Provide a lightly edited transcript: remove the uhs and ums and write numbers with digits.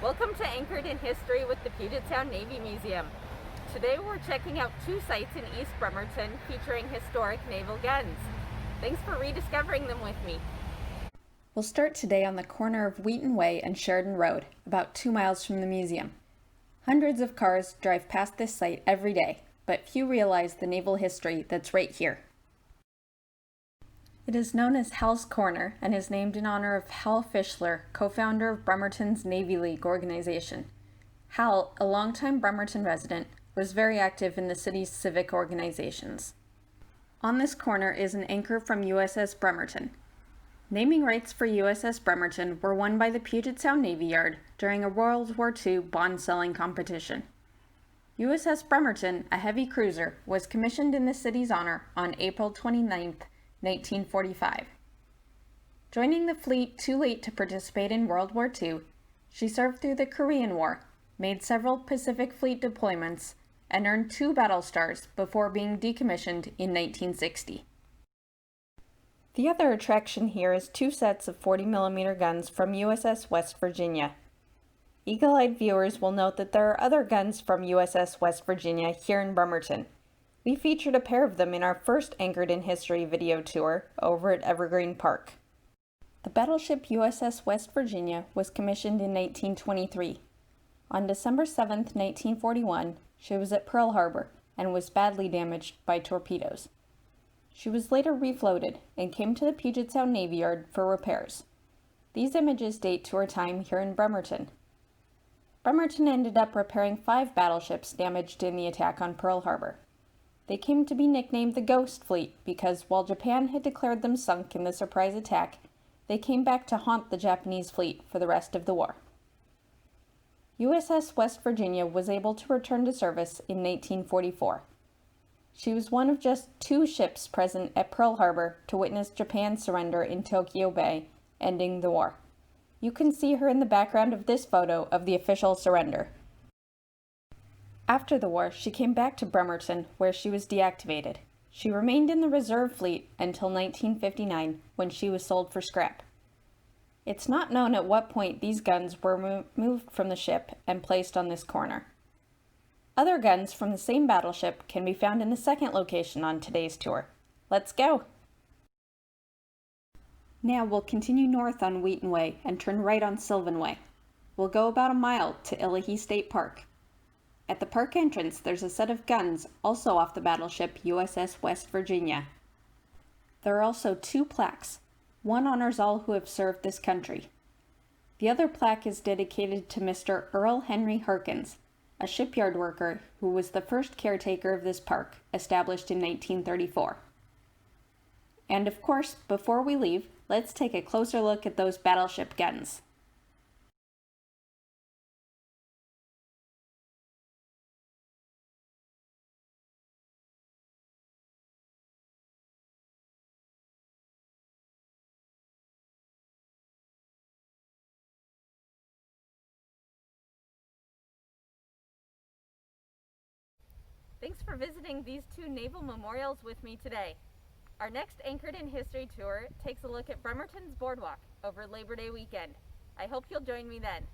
Welcome to Anchored in History with the Puget Sound Navy Museum. Today we're checking out two sites in East Bremerton featuring historic naval guns. Thanks for rediscovering them with me. We'll start today on the corner of Wheaton Way and Sheridan Road, about 2 miles from the museum. Hundreds of cars drive past this site every day, but few realize the naval history that's right here. It is known as Hals Corner and is named in honor of Hal Fischler, co-founder of Bremerton's Navy League organization. Hal, a longtime Bremerton resident, was very active in the city's civic organizations. On this corner is an anchor from USS Bremerton. Naming rights for USS Bremerton were won by the Puget Sound Navy Yard during a World War II bond-selling competition. USS Bremerton, a heavy cruiser, was commissioned in the city's honor on April 29, 1945. Joining the fleet too late to participate in World War II, she served through the Korean War, made several Pacific Fleet deployments, and earned 2 battle stars before being decommissioned in 1960. The other attraction here is 2 sets of 40mm guns from USS West Virginia. Eagle-eyed viewers will note that there are other guns from USS West Virginia here in Bremerton. We featured a pair of them in our first Anchored in History video tour over at Evergreen Park. The battleship USS West Virginia was commissioned in 1923. On December 7, 1941, she was at Pearl Harbor and was badly damaged by torpedoes. She was later refloated and came to the Puget Sound Navy Yard for repairs. These images date to her time here in Bremerton. Bremerton ended up repairing 5 battleships damaged in the attack on Pearl Harbor. They came to be nicknamed the Ghost Fleet because while Japan had declared them sunk in the surprise attack, they came back to haunt the Japanese fleet for the rest of the war. USS West Virginia was able to return to service in 1944. She was one of just 2 ships present at Pearl Harbor to witness Japan's surrender in Tokyo Bay, ending the war. You can see her in the background of this photo of the official surrender. After the war, she came back to Bremerton, where she was deactivated. She remained in the reserve fleet until 1959, when she was sold for scrap. It's not known at what point these guns were moved from the ship and placed on this corner. Other guns from the same battleship can be found in the second location on today's tour. Let's go! Now we'll continue north on Wheaton Way and turn right on Sylvan Way. We'll go about a mile to Illihi State Park. At the park entrance, there's a set of guns, also off the battleship USS West Virginia. There are also 2 plaques. One honors all who have served this country. The other plaque is dedicated to Mr. Earl Henry Harkins, a shipyard worker who was the first caretaker of this park, established in 1934. And of course, before we leave, let's take a closer look at those battleship guns. Thanks for visiting these 2 naval memorials with me today. Our next Anchored in History tour takes a look at Bremerton's Boardwalk over Labor Day weekend. I hope you'll join me then.